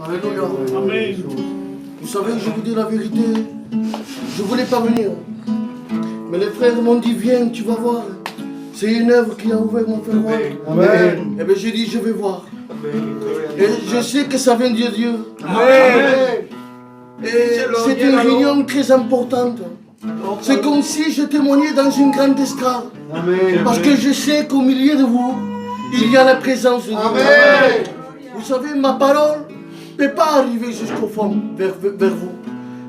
Alléluia. Amen. Vous savez, je vous dis la vérité. Je ne voulais pas venir. Mais les frères m'ont dit, viens, tu vas voir. C'est une œuvre qui a ouvert mon frère. Amen. Et bien j'ai dit, je vais voir. Et je sais que ça vient de Dieu. Amen. Et c'est une réunion très importante. C'est comme si je témoignais dans une grande estrade. Parce que je sais qu'au milieu de vous, il y a la présence de Dieu. Amen. Vous savez, ma parole ne peut pas arriver jusqu'au fond, vers vous.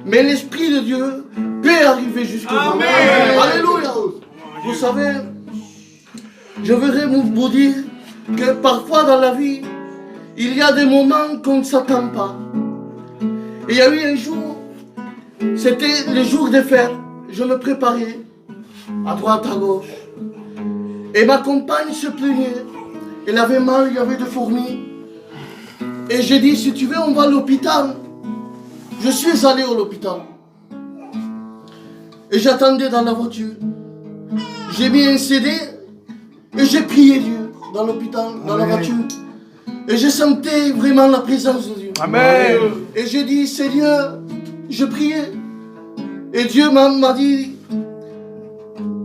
Mais l'Esprit de Dieu peut arriver jusqu'au fond. Alléluia. Vous savez, je voudrais vous dire que parfois dans la vie, il y a des moments qu'on ne s'attend pas. Et il y a eu un jour, c'était le jour des fêtes. Je me préparais à droite, à gauche. Et ma compagne se plaignait. Elle avait mal, il y avait des fourmis. Et j'ai dit, si tu veux, on va à l'hôpital. Je suis allé à l'hôpital. Et j'attendais dans la voiture. J'ai mis un CD et j'ai prié Dieu dans l'hôpital, dans la voiture. Et je sentais vraiment la présence de Dieu. Amen. Et j'ai dit, Seigneur, je priais. Et Dieu m'a dit,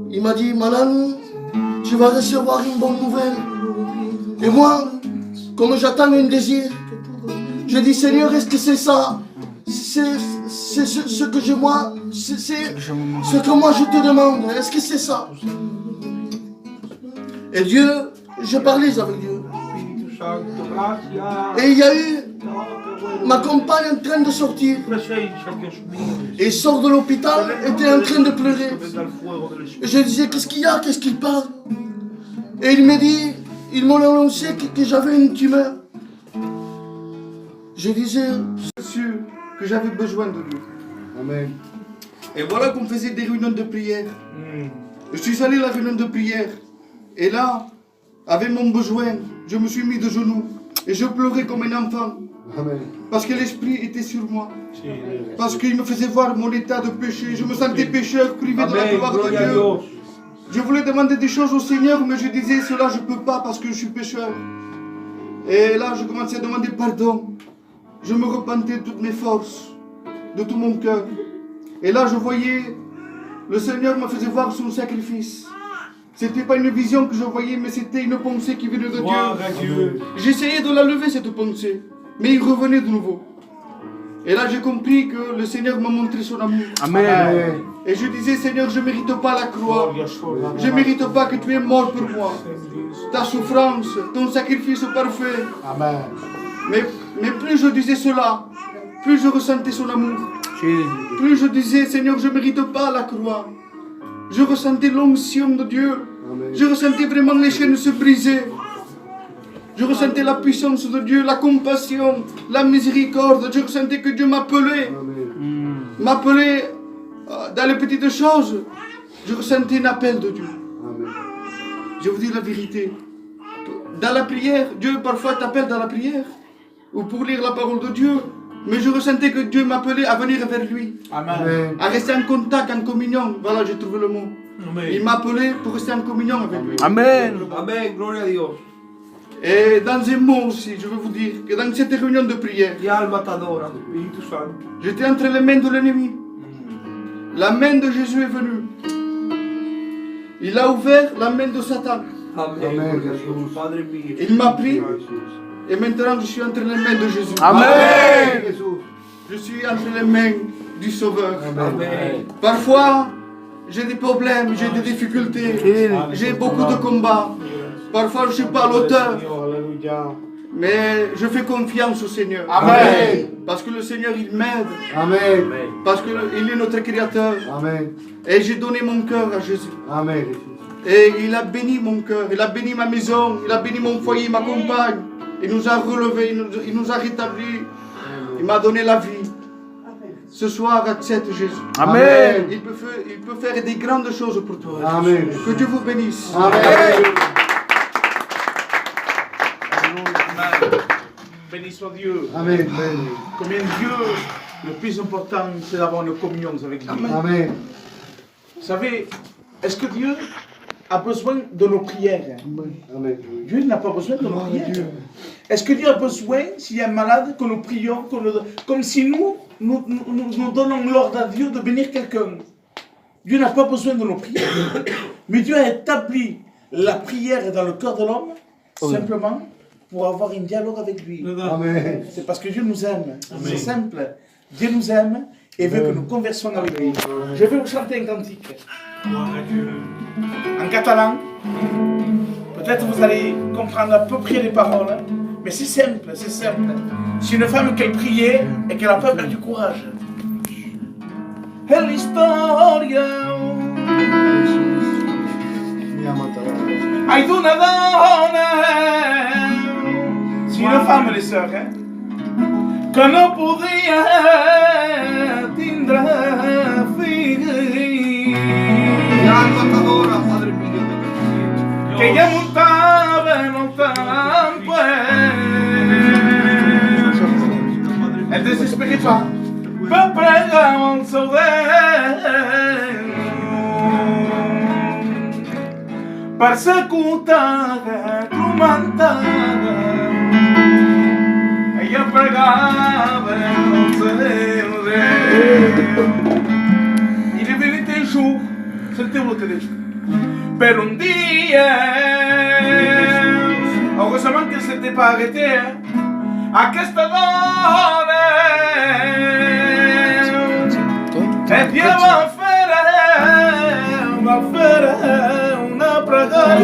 il m'a dit, Malan, tu vas recevoir une bonne nouvelle. Et moi, comme j'attends un désir, je dis, Seigneur, est-ce que c'est ça? C'est ce que je moi, c'est ce que moi je te demande. Est-ce que c'est ça? Et Dieu, je parlais avec Dieu. Et il y a eu ma compagne en train de sortir. Et sort de l'hôpital, était en train de pleurer. Et je disais, qu'est-ce qu'il y a? Qu'est-ce qu'il parle? Et il m'a dit, ils m'ont annoncé que j'avais une tumeur. Je disais, sûr que j'avais besoin de Dieu. Amen. Et voilà qu'on faisait des réunions de prière. Je suis allé à la réunion de prière. Et là, avec mon besoin, je me suis mis de genoux. Et je pleurais comme un enfant. Amen. Parce que l'Esprit était sur moi. Parce qu'il me faisait voir mon état de péché. Je me sentais pécheur, privé de la gloire de Dieu. Je voulais demander des choses au Seigneur, mais je disais, cela je ne peux pas parce que je suis pécheur. Et là, je commençais à demander pardon. Je me repentais de toutes mes forces, de tout mon cœur. Et là, je voyais, le Seigneur me faisait voir son sacrifice. C'était pas une vision que je voyais, mais c'était une pensée qui venait de Dieu. J'essayais de la lever, cette pensée, mais il revenait de nouveau. Et là, j'ai compris que le Seigneur m'a montré son amour. Amen. Et je disais, Seigneur, je ne mérite pas la croix. Je ne mérite pas que tu es mort pour moi. Ta souffrance, ton sacrifice parfait. Amen. Mais plus je disais cela, plus je ressentais son amour. Plus je disais, Seigneur, je ne mérite pas la croix. Je ressentais l'onction de Dieu. Amen. Je ressentais vraiment les chaînes se briser. Je ressentais la puissance de Dieu, la compassion, la miséricorde. Je ressentais que Dieu m'appelait. M'appelait dans les petites choses. Je ressentais un appel de Dieu. Amen. Je vous dis la vérité. Dans la prière, Dieu parfois t'appelle dans la prière. Ou pour lire la parole de Dieu. Mais je ressentais que Dieu m'appelait à venir vers lui. Amen. À rester en contact, en communion. Voilà, j'ai trouvé le mot. Il m'appelait pour rester en communion avec lui. Amen. Amén, gloria a Dios. Et dans un mot aussi, je veux vous dire que dans cette réunion de prière, Y alma te adora, Espíritu Santo. j'étais entre les mains de l'ennemi. La main de Jésus est venue. Il a ouvert la main de Satan. Amén, Amén, gloria a Jesús. Dios. Padre mío. Il m'a pris et maintenant je suis entre les mains de Jésus. Amen. Je suis entre les mains du Sauveur. Amén. Parfois, j'ai des problèmes, j'ai des difficultés, j'ai beaucoup de combats. Parfois, je ne suis pas l'auteur, mais je fais confiance au Seigneur. Amen. Parce que le Seigneur, il m'aide. Amen. Parce qu'il est notre Créateur. Amen. Et j'ai donné mon cœur à Jésus. Amen. Et il a béni mon cœur, il a béni ma maison, il a béni mon foyer, ma compagne. Il nous a relevés, il nous a rétablis. Il m'a donné la vie. Ce soir, accepte Jésus. Amen. Il peut faire des grandes choses pour toi. Amen. Que Dieu vous bénisse. Amen. Béni soit Dieu. Amen. Combien Dieu, le plus important, c'est d'avoir une communion avec lui. Amen. Vous savez, est-ce que Dieu a besoin de nos prières? Amen. Dieu n'a pas besoin de nos prières. Est-ce que Dieu a besoin, s'il y a un malade, que nous prions, comme si nous donnons l'ordre à Dieu de bénir quelqu'un? Dieu n'a pas besoin de nos prières. Mais Dieu a établi la prière dans le cœur de l'homme, simplement pour avoir un dialogue avec lui. Amen. C'est parce que Dieu nous aime. C'est simple. Dieu nous aime et veut que nous conversions avec lui. Je vais vous chanter un cantique. En catalan. Peut-être vous allez comprendre à peu près les paroles. Mais c'est simple, c'est simple. C'est une femme qui priait et qui n'a pas perdu courage. Es la historia hay d'una dona, c'est une femme les sœurs, que no podia tindre fills, que ella muntava en el campo, elle désespérait pas, va pregar el seu Déu. Persecutada, tormentada, ella pregava el seu Déu. Il est venu un jour, senteu el que diu, per un dia, heureusement qu'elle s'était pas arrêtée, aquesta dona, et Dieu va fer una pregària.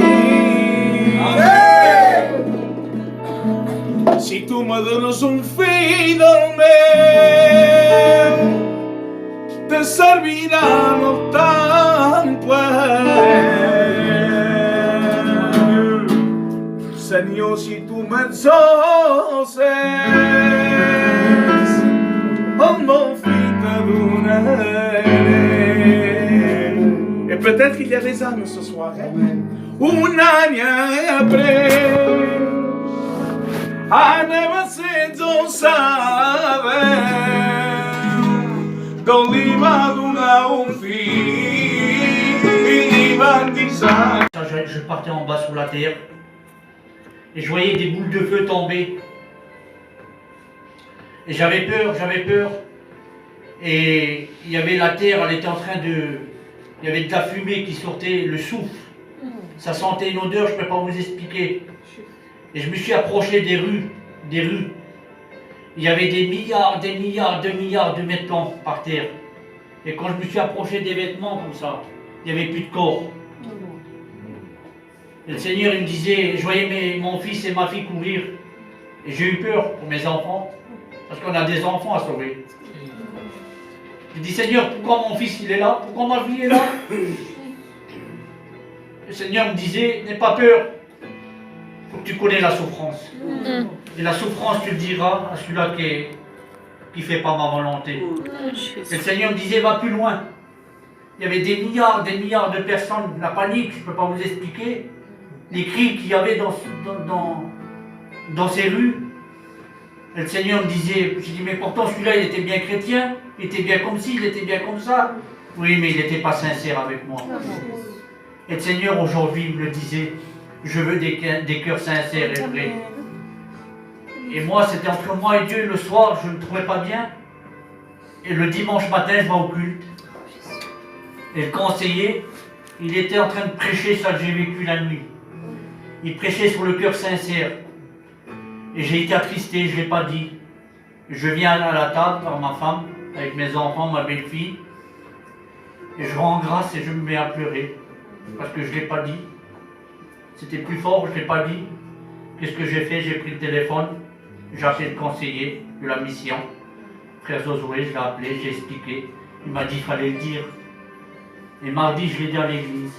Si tu me dones un fill del meu, te servirà en el temple. Senyor, si tu m'exauces, el meu fill te donaré. Et peut-être qu'il y a des âmes ce soir, un any après, anem a ser exauçades, que li va donar un fill i li van dir ça. Je partais en bas sur la terre et je voyais des boules de feu tomber. Et j'avais peur. Et il y avait la terre, elle était en train de... Il y avait de la fumée qui sortait, le souffle. Ça sentait une odeur, je ne peux pas vous expliquer. Et je me suis approché des rues. Il y avait des milliards de vêtements par terre. Et quand je me suis approché des vêtements comme ça, il n'y avait plus de corps. Et le Seigneur, il me disait, je voyais mon fils et ma fille courir. Et j'ai eu peur pour mes enfants, parce qu'on a des enfants à sauver. J'ai dit, Seigneur, pourquoi mon fils il est là? Pourquoi ma fille est là? Le Seigneur me disait, n'aie pas peur. Faut que tu connais la souffrance. Et la souffrance, tu le diras à celui-là qui ne fait pas ma volonté. Et le Seigneur me disait, va plus loin. Il y avait des milliards de personnes, la panique, je ne peux pas vous expliquer. Les cris qu'il y avait dans ces rues. Et le Seigneur me disait, j'ai dit, mais pourtant celui-là il était bien chrétien, il était bien comme ci, il était bien comme ça. Oui, mais il n'était pas sincère avec moi. Et le Seigneur aujourd'hui me le disait, je veux des cœurs sincères et vrais. Et moi, c'était entre moi et Dieu. Le soir, je ne me trouvais pas bien. Et le dimanche matin, je vais au culte. Et le conseiller, il était en train de prêcher ça que j'ai vécu la nuit. Il prêchait sur le cœur sincère. Et j'ai été attristé, je ne l'ai pas dit. Je viens à la table par ma femme, avec mes enfants, ma belle-fille. Et je rends grâce et je me mets à pleurer. Parce que je ne l'ai pas dit. C'était plus fort, je ne l'ai pas dit. Qu'est-ce que j'ai fait? J'ai pris le téléphone. J'ai appelé le conseiller de la mission. Frère Zozoé, je l'ai appelé, j'ai expliqué. Il m'a dit qu'il fallait le dire. Et mardi, je l'ai dit à l'église.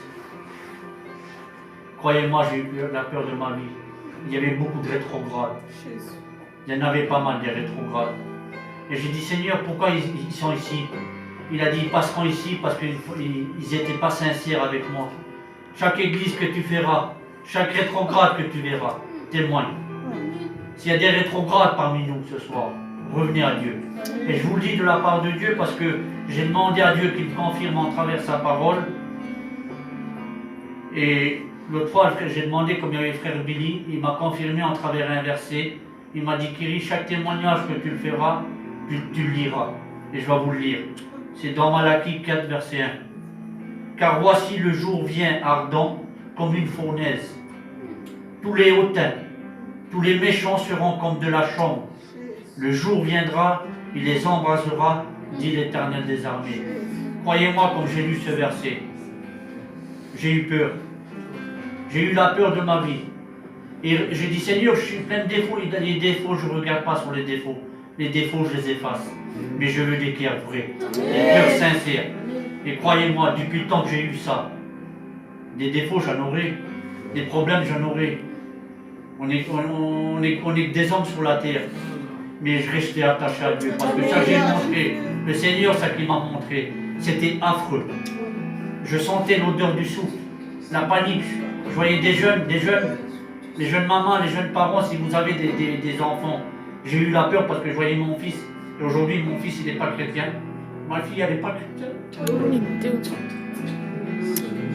Croyez-moi, j'ai eu la peur de ma vie. Il y avait beaucoup de rétrogrades. Il y en avait pas mal des rétrogrades. Et j'ai dit, Seigneur, pourquoi ils sont ici? Il a dit, ils passeront ici parce qu'ils n'étaient pas sincères avec moi. Chaque église que tu feras, chaque rétrograde que tu verras, témoigne. S'il y a des rétrogrades parmi nous ce soir, revenez à Dieu. Et je vous le dis de la part de Dieu parce que j'ai demandé à Dieu qu'il me confirme en travers sa parole. Et L'autre fois, j'ai demandé comme il y avait frère Billy, il m'a confirmé en travers un verset. Il m'a dit, Kiri, chaque témoignage que tu le feras, tu le liras. Et je vais vous le lire. C'est dans Malachie 4, verset 1. Car voici le jour vient ardent comme une fournaise. Tous les hautains, tous les méchants seront comme de la chambre. Le jour viendra, il les embrasera, dit l'Éternel des armées. Croyez-moi, comme j'ai lu ce verset, j'ai eu peur. J'ai eu la peur de ma vie. Et j'ai dit, Seigneur, je suis plein de défauts. Les défauts, je ne regarde pas sur les défauts. Les défauts, je les efface. Mais je veux des cœurs vrais, des cœurs sincères. Et croyez-moi, depuis le temps que j'ai eu ça, des défauts, j'en aurai. Des problèmes, j'en aurai. On est que des hommes sur la terre. Mais je restais attaché à Dieu. Parce que ça, j'ai montré. Le Seigneur, ça qu'il m'a montré, c'était affreux. Je sentais l'odeur du souffle, la panique. Je voyais des jeunes, les jeunes mamans, les jeunes parents, si vous avez des enfants. J'ai eu la peur parce que je voyais mon fils. Et aujourd'hui, mon fils, il n'est pas chrétien. Ma fille, elle n'est pas chrétienne.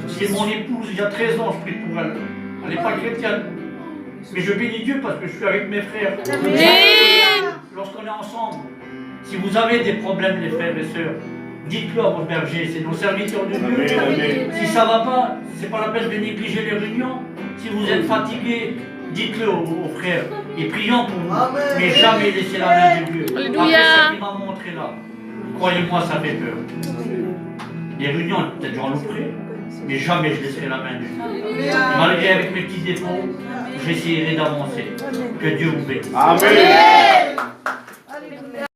C'est mon épouse, il y a 13 ans, je prie pour elle. Elle n'est pas chrétienne. Mais je bénis Dieu parce que je suis avec mes frères. Lorsqu'on est ensemble, si vous avez des problèmes, les frères et sœurs, dites-le à vos bergers, c'est nos serviteurs de Dieu. Si ça ne va pas, ce n'est pas la peine de négliger les réunions. Si vous êtes fatigué, dites-le aux frères et prions pour vous. Mais jamais laissez la main de Dieu. Après ça qu'il m'a montré là, croyez-moi, ça fait peur. Les réunions, peut-être j'en louperai, mais jamais je laisserai la main de Dieu. Malgré avec mes petits défauts, j'essaierai d'avancer. Que Dieu vous bénisse. Amen.